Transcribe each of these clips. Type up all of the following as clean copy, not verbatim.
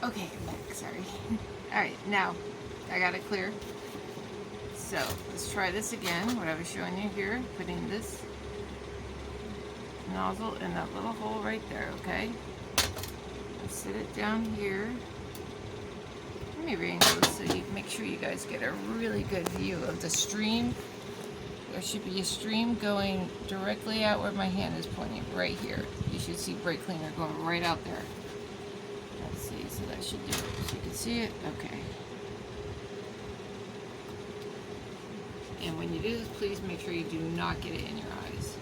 Okay, I'm back, sorry. Alright, now I got it clear. So let's try this again, what I was showing you here, putting this nozzle in that little hole right there, okay? Let's sit it down here. Let me re-angle this so you make sure you guys get a really good view of the stream. There should be a stream going directly out where my hand is pointing, right here. You should see brake cleaner going right out there. Let's see, so that should do it. So you can see it? Okay. And when you do this, please make sure you do not get it in your eyes.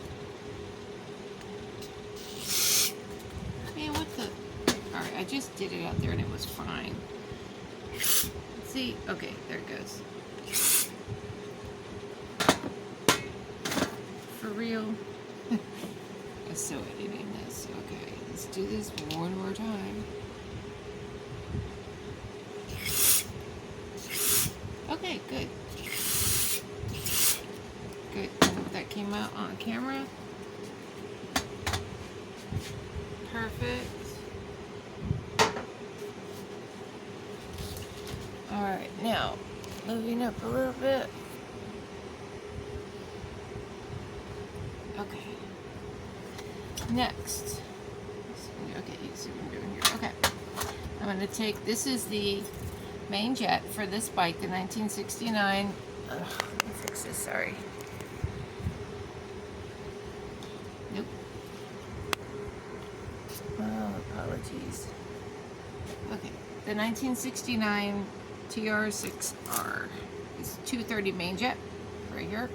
Man, what the? Alright, I just did it out there and it was fine. See? Okay, there it goes. For real? I'm so editing this. Okay, let's do this one more time. Okay, good. Good. I hope that came out on camera. Perfect. Alright, now, moving up a little bit. Okay. Next. Okay, you see what I'm doing here. Okay. I'm going to take, this is the main jet for this bike, the 1969. Let me fix this, sorry. Nope. Oh, apologies. Okay, the 1969 TR6R is 230 main jet right here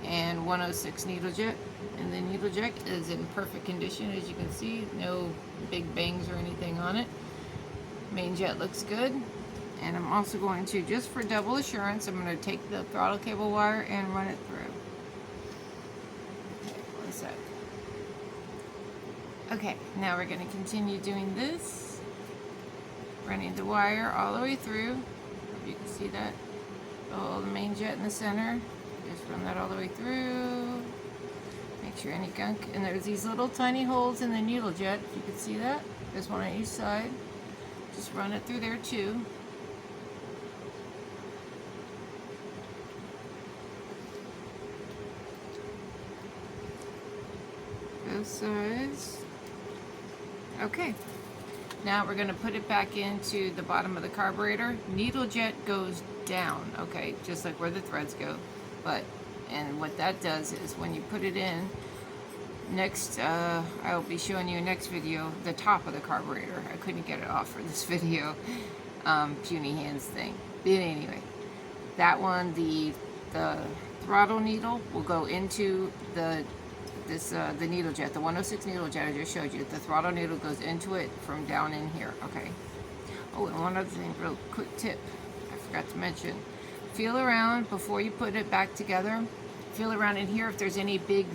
and 106 needle jet, and the needle jet is in perfect condition, as you can see. No big bangs or anything on it. Main jet looks good. And I'm also going to, just for double assurance, I'm going to take the throttle cable wire and run it through. Okay, one sec. Okay, now we're going to continue doing this. Running the wire all the way through. Hope you can see that. Oh, the main jet in the center. Just run that all the way through. Make sure any gunk. And there's these little tiny holes in the needle jet, if you can see that. There's one on each side. Just run it through there too. Both sides. Okay. Now we're going to put it back into the bottom of the carburetor. Needle jet goes down, okay, just like where the threads go. And what that does is when you put it in, next, I will be showing you next video, the top of the carburetor. I couldn't get it off for this video, puny hands thing. But anyway, that one, the throttle needle will go into the needle jet, the 106 needle jet I just showed you. The throttle needle goes into it from down in here, okay? Oh, and one other thing, real quick tip, I forgot to mention. Feel around before you put it back together. Feel around in here if there's any big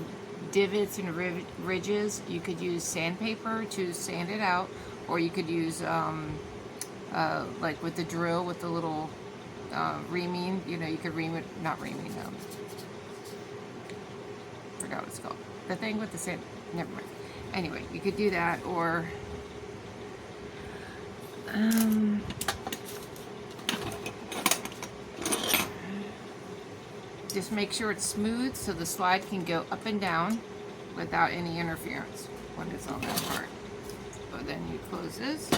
divots and ridges. You could use sandpaper to sand it out, or you could use, like with the drill, with the little reaming, you know, you could ream it, not reaming, forgot what it's called. The thing with the sand, never mind. Anyway, you could do that, or just make sure it's smooth so the slide can go up and down without any interference when it's on that part. So then you close this.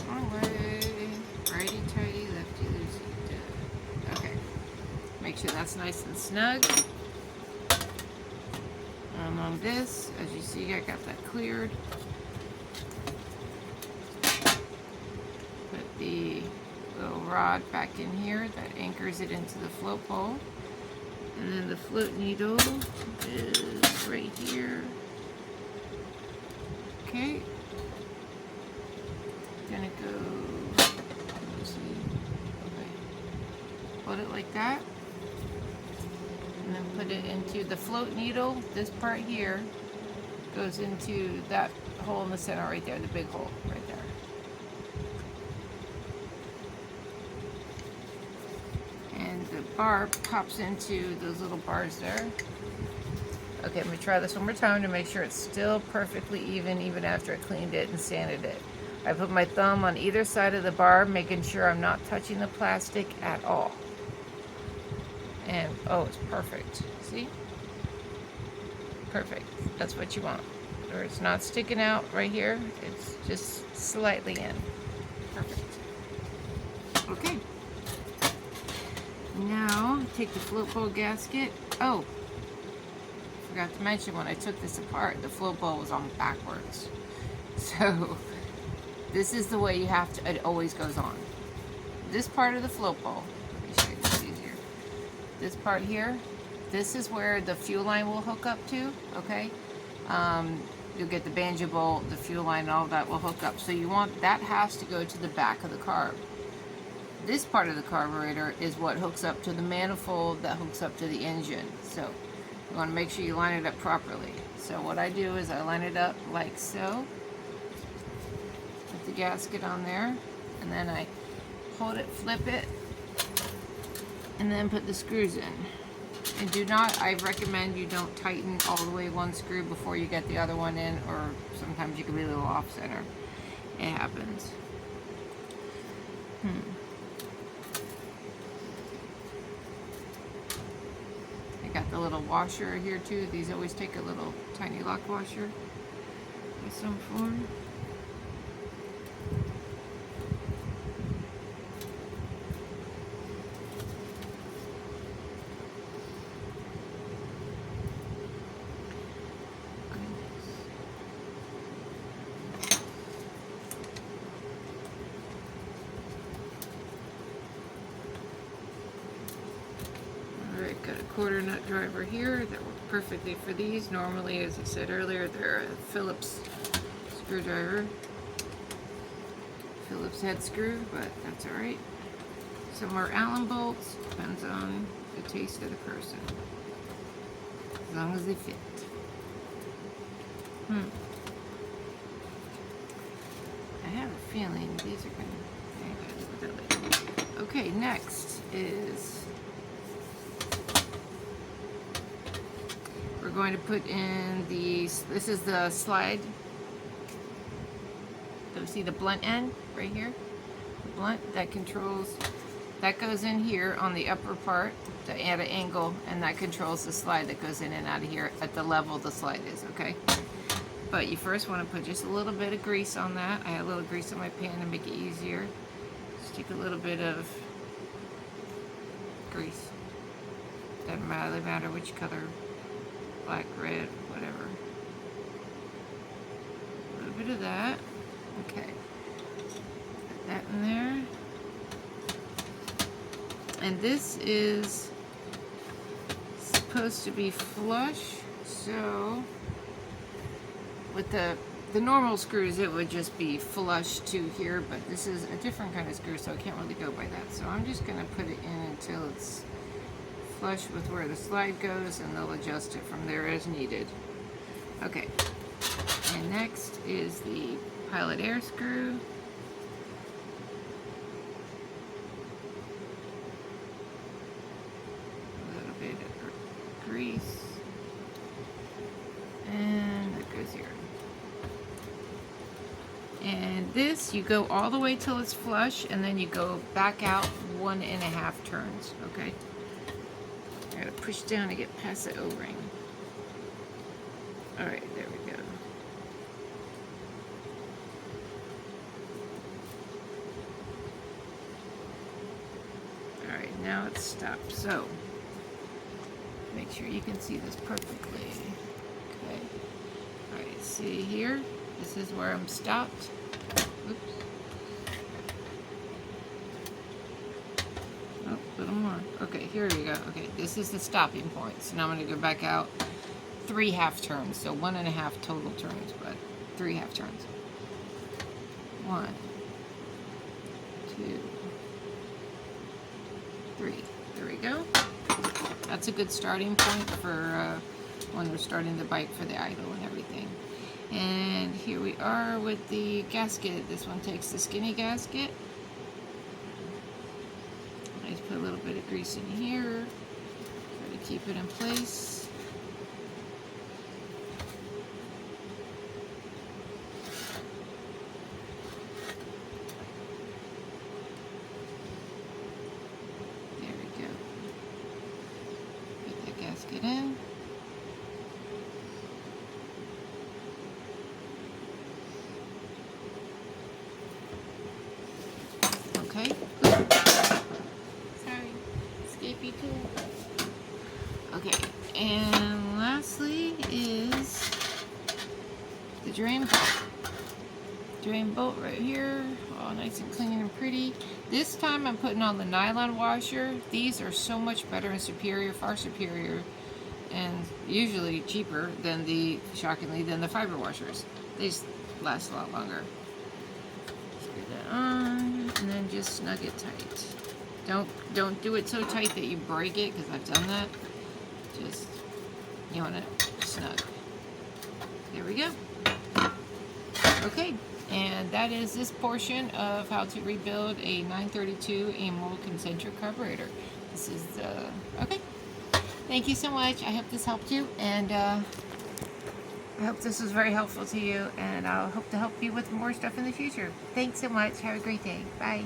Wrong way. Righty tighty, lefty loosey. Okay. Make sure that's nice and snug. And on this, as you see, I got that cleared. Put the little rod back in here that anchors it into the float pole. And then the float needle is right here. Okay. Gonna go, let's see, okay. Hold it like that. And then put it into the float needle. This part here goes into that hole in the center right there, the big hole right there. And the barb pops into those little bars there. Okay, I'm going to try this one more time to make sure it's still perfectly even after I cleaned it and sanded it. I put my thumb on either side of the bar, making sure I'm not touching the plastic at all. And, oh, it's perfect. See? Perfect. That's what you want. Or it's not sticking out right here. It's just slightly in. Perfect. Okay. Now, take the float bowl gasket. Oh, forgot to mention when I took this apart, the float bowl was on backwards. So, this is the way you have to, it always goes on. This part of the float bowl, let me show you this easier. This part here, this is where the fuel line will hook up to, okay? You'll get the banjo bolt, the fuel line, and all that will hook up. So you want, that has to go to the back of the carb. This part of the carburetor is what hooks up to the manifold that hooks up to the engine. So you want to make sure you line it up properly. So what I do is I line it up like so. Put the gasket on there, and then I hold it, flip it, and then put the screws in. And do not, I recommend you don't tighten all the way one screw before you get the other one in, or sometimes you can be a little off center. It happens. I got the little washer here too. These always take a little tiny lock washer of some form. Got a quarter nut driver here that works perfectly for these. Normally, as I said earlier, they're a Phillips screwdriver, Phillips head screw, but that's alright. Some are Allen bolts, depends on the taste of the person, as long as they fit. I have a feeling these are gonna, okay, next is we're going to put in these, this is the slide. So see the blunt end right here? The blunt that controls, that goes in here on the upper part to add an angle, and that controls the slide that goes in and out of here at the level the slide is, okay? But you first want to put just a little bit of grease on that. I have a little grease on my pan to make it easier. Stick a little bit of grease. Doesn't really matter which color. Black, red, whatever. A little bit of that. Okay. Put that in there. And this is supposed to be flush, so with the normal screws it would just be flush to here, but this is a different kind of screw, so I can't really go by that. So I'm just going to put it in until it's flush with where the slide goes, and they'll adjust it from there as needed. Okay, and next is the pilot air screw. A little bit of grease, and it goes here. And this, you go all the way till it's flush, and then you go back out 1.5 turns, okay? I gotta push down to get past the O-ring. Alright, there we go. Alright, now it's stopped. So, make sure you can see this perfectly. Okay. Alright, see here? This is where I'm stopped. Oops. Oh, a little more. Okay, here we go. Okay, this is the stopping point. So now I'm going to go back out 3 half turns. So 1.5 total turns, but 3 half turns. 1, 2, 3. There we go. That's a good starting point for when we're starting the bike for the idle and everything. And here we are with the gasket. This one takes the skinny gasket. I just put a little bit of grease in here. Try to keep it in place. the drain bolt. Drain bolt right here, all nice and clean and pretty. This time I'm putting on the nylon washer. These are so much better and superior, far superior, and usually cheaper than shockingly, than the fiber washers. They just last a lot longer. Screw that on, and then just snug it tight. Don't do it so tight that you break it, because I've done that. Just, you want it snug. There we go. Okay. And that is this portion of how to rebuild a 932 Amal Concentric carburetor. This is okay. Thank you so much. I hope this helped you, and I hope this was very helpful to you, and I'll hope to help you with more stuff in the future. Thanks so much. Have a great day. Bye.